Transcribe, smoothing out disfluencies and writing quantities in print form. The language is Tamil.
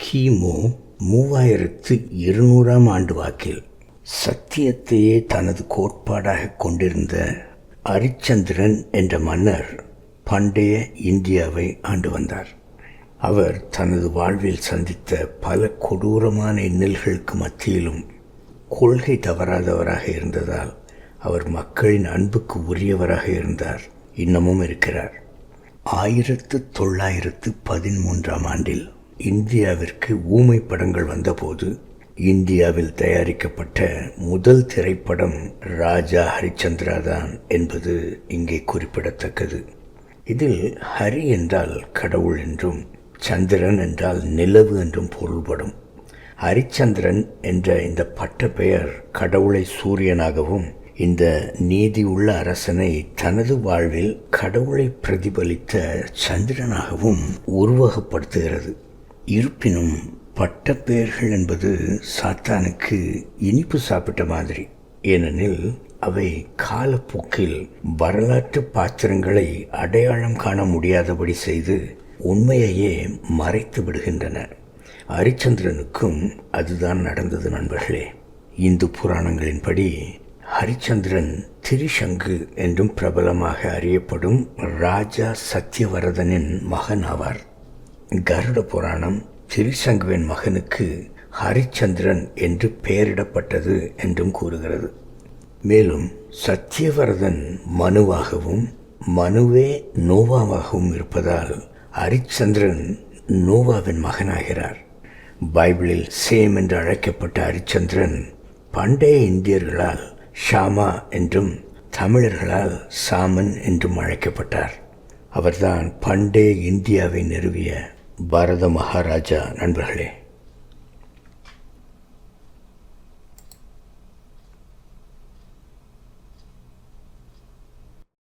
கிமு 3200 ஆண்டு வாக்கில் சத்தியத்தையே தனது கோட்பாடாக கொண்டிருந்த அரிச்சந்திரன் என்ற மன்னர் பண்டைய இந்தியாவை ஆண்டு வந்தார். அவர் தனது வாழ்வில் சந்தித்த பல கொடூரமான இன்னல்களுக்கு மத்தியிலும் கொள்கை தவறாதவராக இருந்ததால் அவர் மக்களின் அன்புக்கு உரியவராக இருந்தார், இன்னமும் இருக்கிறார். 1913 ஆண்டில் இந்தியாவிற்கு ஊமை படங்கள் வந்தபோது இந்தியாவில் தயாரிக்கப்பட்ட முதல் திரைப்படம் ராஜா ஹரிச்சந்திரா தான் என்பது இங்கே குறிப்பிடத்தக்கது. இதில் ஹரி என்றால் கடவுள் என்றும் சந்திரன் என்றால் நிலவு என்றும் பொருள்படும். ஹரிச்சந்திரன் என்ற இந்த பட்ட பெயர் கடவுளை சூரியனாகவும் இந்த நீதி உள்ள அரசனை தனது வாழ்வில் கடவுளை பிரதிபலித்த சந்திரனாகவும் உருவகப்படுத்துகிறது. இருப்பினும் பட்டப்பெயர்கள் என்பது சாத்தானுக்கு இனிப்பு சாப்பிட்ட மாதிரி. ஏனெனில் அவை காலப்போக்கில் வரலாற்று பாத்திரங்களை அடையாளம் காண முடியாதபடி செய்து உண்மையையே மறைத்து விடுகின்றன. ஹரிச்சந்திரனுக்கும் அதுதான் நடந்தது நண்பர்களே. இந்து புராணங்களின்படி ஹரிச்சந்திரன் திரிசங்கு என்றும் பிரபலமாக அறியப்படும் ராஜா சத்தியவரதனின் மகன் ஆவார். கருட புராணம் திரிசங்குவின் மகனுக்கு ஹரிச்சந்திரன் என்று பெயரிடப்பட்டது என்றும் கூறுகிறது. மேலும் சத்தியவரதன் மனுவாகவும் மனுவே நோவாவாகவும் இருப்பதால் ஹரிச்சந்திரன் நோவாவின் மகனாகிறார். பைபிளில் சேம் என்று அழைக்கப்பட்ட ஹரிச்சந்திரன் பண்டைய இந்தியர்களால் ஷாமா என்றும் தமிழர்களால் சாமன் என்றும் அழைக்கப்பட்டார். அவர்தான் பண்டைய இந்தியாவை நிறுவிய பாரத மகாராஜா நண்பர்களே.